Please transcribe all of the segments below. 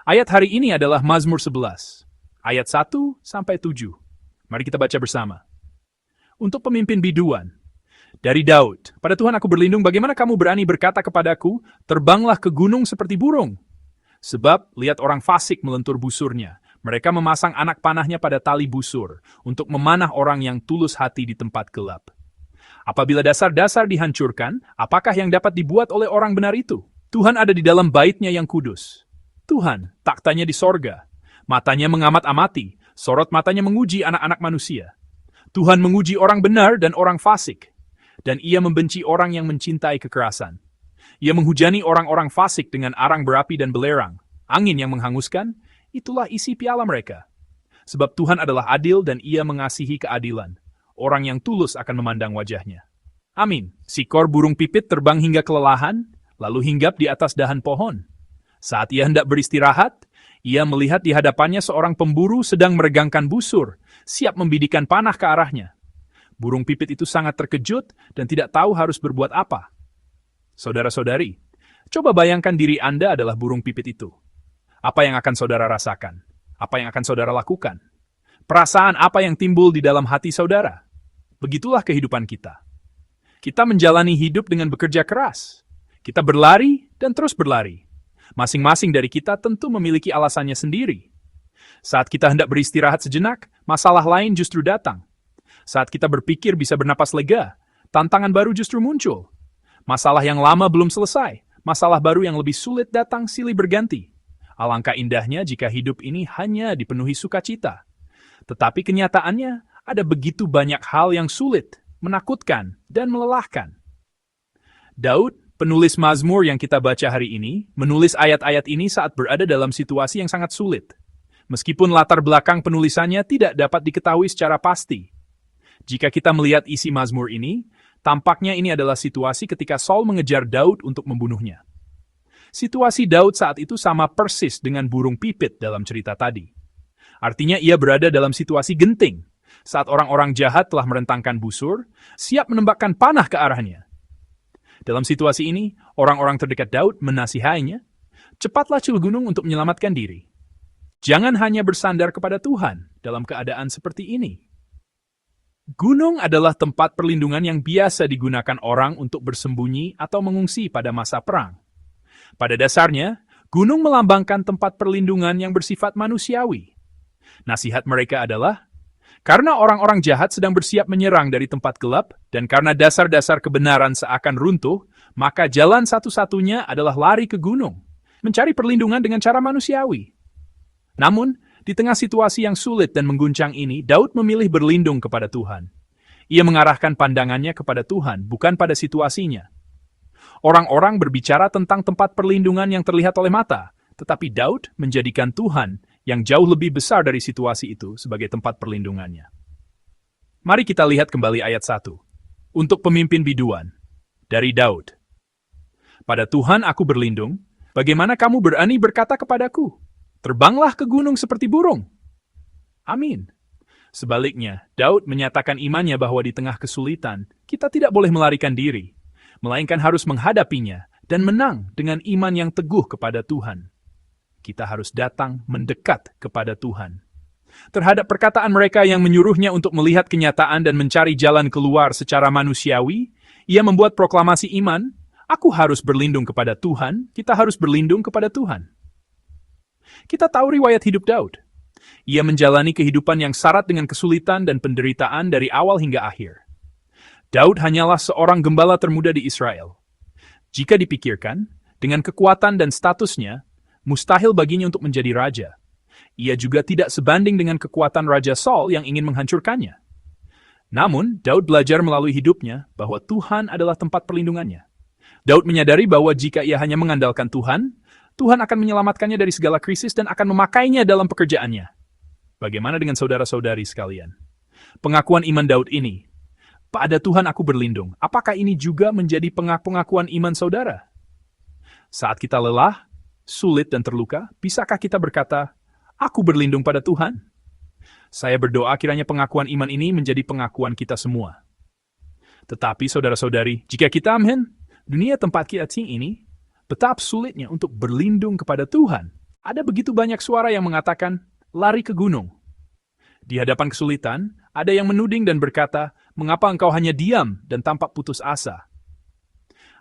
Ayat hari ini adalah Mazmur 11, ayat 1-7. Mari kita baca bersama. Untuk pemimpin biduan, dari Daud, pada Tuhan aku berlindung, bagaimana kamu berani berkata kepadaku, terbanglah ke gunung seperti burung? Sebab, lihat orang fasik melentur busurnya, mereka memasang anak panahnya pada tali busur, untuk memanah orang yang tulus hati di tempat gelap. Apabila dasar-dasar dihancurkan, apakah yang dapat dibuat oleh orang benar itu? Tuhan ada di dalam bait-Nya yang kudus. Tuhan, taktanya di sorga. Matanya mengamat-amati, sorot matanya menguji anak-anak manusia. Tuhan menguji orang benar dan orang fasik. Dan Ia membenci orang yang mencintai kekerasan. Ia menghujani orang-orang fasik dengan arang berapi dan belerang. Angin yang menghanguskan, itulah isi piala mereka. Sebab Tuhan adalah adil dan Ia mengasihi keadilan. Orang yang tulus akan memandang wajah-Nya. Amin. Seekor burung pipit terbang hingga kelelahan, lalu hinggap di atas dahan pohon. Saat ia hendak beristirahat, ia melihat di hadapannya seorang pemburu sedang meregangkan busur, siap membidikan panah ke arahnya. Burung pipit itu sangat terkejut dan tidak tahu harus berbuat apa. Saudara-saudari, coba bayangkan diri Anda adalah burung pipit itu. Apa yang akan saudara rasakan? Apa yang akan saudara lakukan? Perasaan apa yang timbul di dalam hati saudara? Begitulah kehidupan kita. Kita menjalani hidup dengan bekerja keras. Kita berlari dan terus berlari. Masing-masing dari kita tentu memiliki alasannya sendiri. Saat kita hendak beristirahat sejenak, masalah lain justru datang. Saat kita berpikir bisa bernapas lega, tantangan baru justru muncul. Masalah yang lama belum selesai, masalah baru yang lebih sulit datang silih berganti. Alangkah indahnya jika hidup ini hanya dipenuhi sukacita. Tetapi kenyataannya ada begitu banyak hal yang sulit, menakutkan, dan melelahkan. Daud, penulis Mazmur yang kita baca hari ini, menulis ayat-ayat ini saat berada dalam situasi yang sangat sulit. Meskipun latar belakang penulisannya tidak dapat diketahui secara pasti. Jika kita melihat isi Mazmur ini, tampaknya ini adalah situasi ketika Saul mengejar Daud untuk membunuhnya. Situasi Daud saat itu sama persis dengan burung pipit dalam cerita tadi. Artinya ia berada dalam situasi genting, saat orang-orang jahat telah merentangkan busur, siap menembakkan panah ke arahnya. Dalam situasi ini, orang-orang terdekat Daud menasihatinya, cepatlah ke gunung untuk menyelamatkan diri. Jangan hanya bersandar kepada Tuhan dalam keadaan seperti ini. Gunung adalah tempat perlindungan yang biasa digunakan orang untuk bersembunyi atau mengungsi pada masa perang. Pada dasarnya, gunung melambangkan tempat perlindungan yang bersifat manusiawi. Nasihat mereka adalah, karena orang-orang jahat sedang bersiap menyerang dari tempat gelap, dan karena dasar-dasar kebenaran seakan runtuh, maka jalan satu-satunya adalah lari ke gunung, mencari perlindungan dengan cara manusiawi. Namun, di tengah situasi yang sulit dan mengguncang ini, Daud memilih berlindung kepada Tuhan. Ia mengarahkan pandangannya kepada Tuhan, bukan pada situasinya. Orang-orang berbicara tentang tempat perlindungan yang terlihat oleh mata, tetapi Daud menjadikan Tuhan yang jauh lebih besar dari situasi itu sebagai tempat perlindungannya. Mari kita lihat kembali ayat 1. Untuk pemimpin biduan, dari Daud. Pada Tuhan aku berlindung, bagaimana kamu berani berkata kepadaku, terbanglah ke gunung seperti burung? Amin. Sebaliknya, Daud menyatakan imannya bahwa di tengah kesulitan, kita tidak boleh melarikan diri, melainkan harus menghadapinya dan menang dengan iman yang teguh kepada Tuhan. Kita harus datang mendekat kepada Tuhan. Terhadap perkataan mereka yang menyuruhnya untuk melihat kenyataan dan mencari jalan keluar secara manusiawi, ia membuat proklamasi iman, aku harus berlindung kepada Tuhan, kita harus berlindung kepada Tuhan. Kita tahu riwayat hidup Daud. Ia menjalani kehidupan yang syarat dengan kesulitan dan penderitaan dari awal hingga akhir. Daud hanyalah seorang gembala termuda di Israel. Jika dipikirkan, dengan kekuatan dan statusnya, mustahil baginya untuk menjadi raja. Ia juga tidak sebanding dengan kekuatan Raja Saul yang ingin menghancurkannya. Namun, Daud belajar melalui hidupnya bahwa Tuhan adalah tempat perlindungannya. Daud menyadari bahwa jika ia hanya mengandalkan Tuhan, Tuhan akan menyelamatkannya dari segala krisis dan akan memakainya dalam pekerjaannya. Bagaimana dengan saudara-saudari sekalian? Pengakuan iman Daud ini, pada Tuhan aku berlindung, apakah ini juga menjadi pengakuan iman saudara? Saat kita lelah, sulit dan terluka, bisakah kita berkata, aku berlindung pada Tuhan? Saya berdoa kiranya pengakuan iman ini menjadi pengakuan kita semua. Tetapi saudara-saudari, jika kita amin, dunia tempat kita ini, betapa sulitnya untuk berlindung kepada Tuhan. Ada begitu banyak suara yang mengatakan, lari ke gunung. Di hadapan kesulitan, ada yang menuding dan berkata, mengapa engkau hanya diam dan tampak putus asa?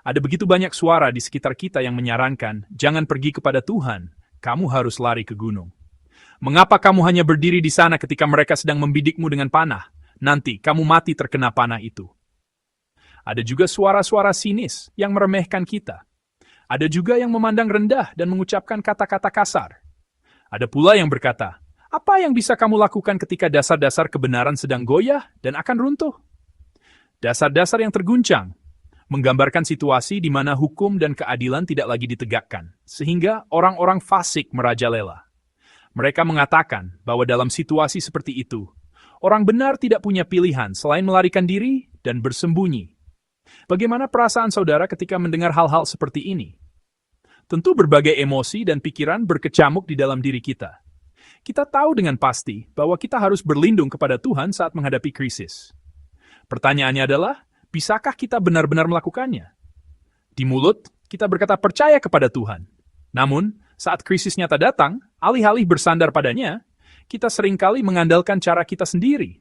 Ada begitu banyak suara di sekitar kita yang menyarankan, jangan pergi kepada Tuhan, kamu harus lari ke gunung. Mengapa kamu hanya berdiri di sana ketika mereka sedang membidikmu dengan panah? Nanti kamu mati terkena panah itu. Ada juga suara-suara sinis yang meremehkan kita. Ada juga yang memandang rendah dan mengucapkan kata-kata kasar. Ada pula yang berkata, apa yang bisa kamu lakukan ketika dasar-dasar kebenaran sedang goyah dan akan runtuh? Dasar-dasar yang terguncang, menggambarkan situasi di mana hukum dan keadilan tidak lagi ditegakkan, sehingga orang-orang fasik merajalela. Mereka mengatakan bahwa dalam situasi seperti itu, orang benar tidak punya pilihan selain melarikan diri dan bersembunyi. Bagaimana perasaan saudara ketika mendengar hal-hal seperti ini? Tentu berbagai emosi dan pikiran berkecamuk di dalam diri kita. Kita tahu dengan pasti bahwa kita harus berlindung kepada Tuhan saat menghadapi krisis. Pertanyaannya adalah, bisakah kita benar-benar melakukannya? Di mulut, kita berkata percaya kepada Tuhan. Namun, saat krisis nyata datang, alih-alih bersandar padanya, kita seringkali mengandalkan cara kita sendiri.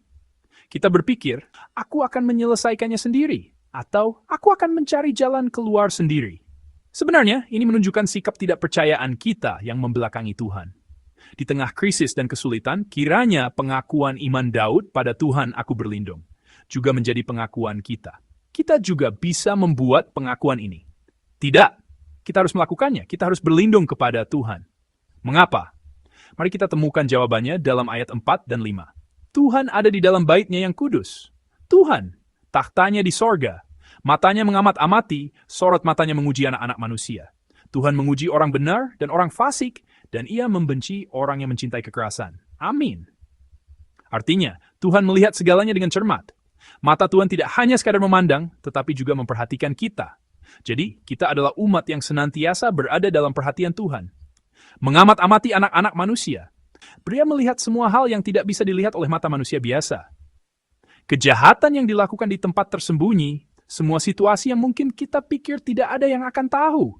Kita berpikir, aku akan menyelesaikannya sendiri, atau aku akan mencari jalan keluar sendiri. Sebenarnya, ini menunjukkan sikap tidak percayaan kita yang membelakangi Tuhan. Di tengah krisis dan kesulitan, kiranya pengakuan iman Daud pada Tuhan aku berlindung juga menjadi pengakuan kita. Kita juga bisa membuat pengakuan ini. Tidak, kita harus melakukannya. Kita harus berlindung kepada Tuhan. Mengapa? Mari kita temukan jawabannya dalam ayat 4 dan 5. Tuhan ada di dalam bait-Nya yang kudus. Tuhan, tahtanya di sorga. Matanya mengamat-amati, sorot matanya menguji anak-anak manusia. Tuhan menguji orang benar dan orang fasik, dan Ia membenci orang yang mencintai kekerasan. Amin. Artinya, Tuhan melihat segalanya dengan cermat. Mata Tuhan tidak hanya sekadar memandang, tetapi juga memperhatikan kita. Jadi, kita adalah umat yang senantiasa berada dalam perhatian Tuhan. Mengamat-amati anak-anak manusia. Pria melihat semua hal yang tidak bisa dilihat oleh mata manusia biasa. Kejahatan yang dilakukan di tempat tersembunyi, semua situasi yang mungkin kita pikir tidak ada yang akan tahu.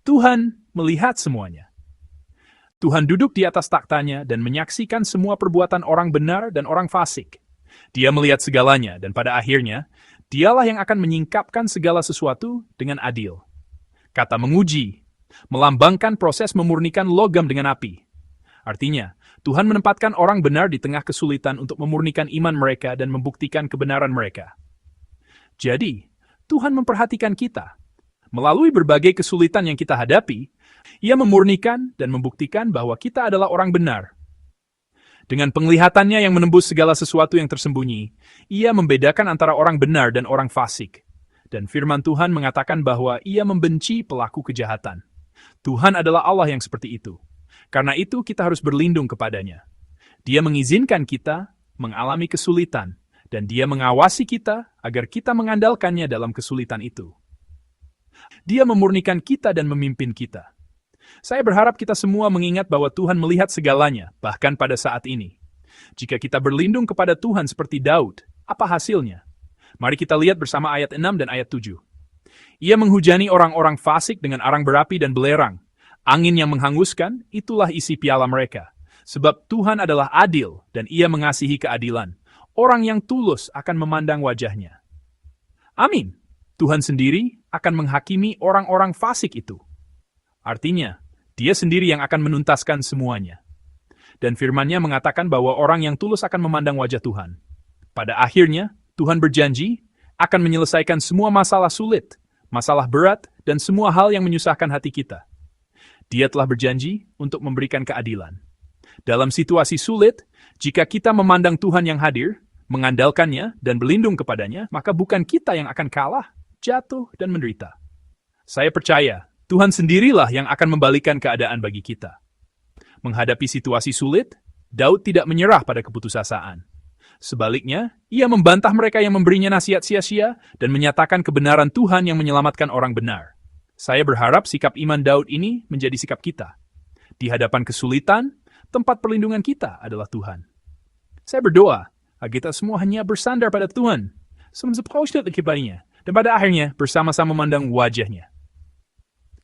Tuhan melihat semuanya. Tuhan duduk di atas taktanya dan menyaksikan semua perbuatan orang benar dan orang fasik. Dia melihat segalanya dan pada akhirnya, Dialah yang akan menyingkapkan segala sesuatu dengan adil. Kata menguji, melambangkan proses memurnikan logam dengan api. Artinya, Tuhan menempatkan orang benar di tengah kesulitan untuk memurnikan iman mereka dan membuktikan kebenaran mereka. Jadi, Tuhan memperhatikan kita. Melalui berbagai kesulitan yang kita hadapi, Ia memurnikan dan membuktikan bahwa kita adalah orang benar. Dengan penglihatannya yang menembus segala sesuatu yang tersembunyi, Ia membedakan antara orang benar dan orang fasik. Dan firman Tuhan mengatakan bahwa Ia membenci pelaku kejahatan. Tuhan adalah Allah yang seperti itu. Karena itu kita harus berlindung kepadanya. Dia mengizinkan kita mengalami kesulitan, dan Dia mengawasi kita agar kita mengandalkannya dalam kesulitan itu. Dia memurnikan kita dan memimpin kita. Saya berharap kita semua mengingat bahwa Tuhan melihat segalanya, bahkan pada saat ini. Jika kita berlindung kepada Tuhan seperti Daud, apa hasilnya? Mari kita lihat bersama ayat 6 dan ayat 7. Ia menghujani orang-orang fasik dengan arang berapi dan belerang. Angin yang menghanguskan, itulah isi piala mereka. Sebab Tuhan adalah adil dan Ia mengasihi keadilan. Orang yang tulus akan memandang wajahnya. Amin. Tuhan sendiri akan menghakimi orang-orang fasik itu. Artinya, Dia sendiri yang akan menuntaskan semuanya. Dan firman-Nya mengatakan bahwa orang yang tulus akan memandang wajah Tuhan. Pada akhirnya, Tuhan berjanji akan menyelesaikan semua masalah sulit, masalah berat, dan semua hal yang menyusahkan hati kita. Dia telah berjanji untuk memberikan keadilan. Dalam situasi sulit, jika kita memandang Tuhan yang hadir, mengandalkannya dan berlindung kepadanya, maka bukan kita yang akan kalah, jatuh, dan menderita. Saya percaya, Tuhan sendirilah yang akan membalikan keadaan bagi kita. Menghadapi situasi sulit, Daud tidak menyerah pada keputusasaan. Sebaliknya, ia membantah mereka yang memberinya nasihat sia-sia dan menyatakan kebenaran Tuhan yang menyelamatkan orang benar. Saya berharap sikap iman Daud ini menjadi sikap kita. Di hadapan kesulitan, tempat perlindungan kita adalah Tuhan. Saya berdoa agar kita semua hanya bersandar pada Tuhan, dan pada akhirnya bersama-sama memandang wajah-Nya.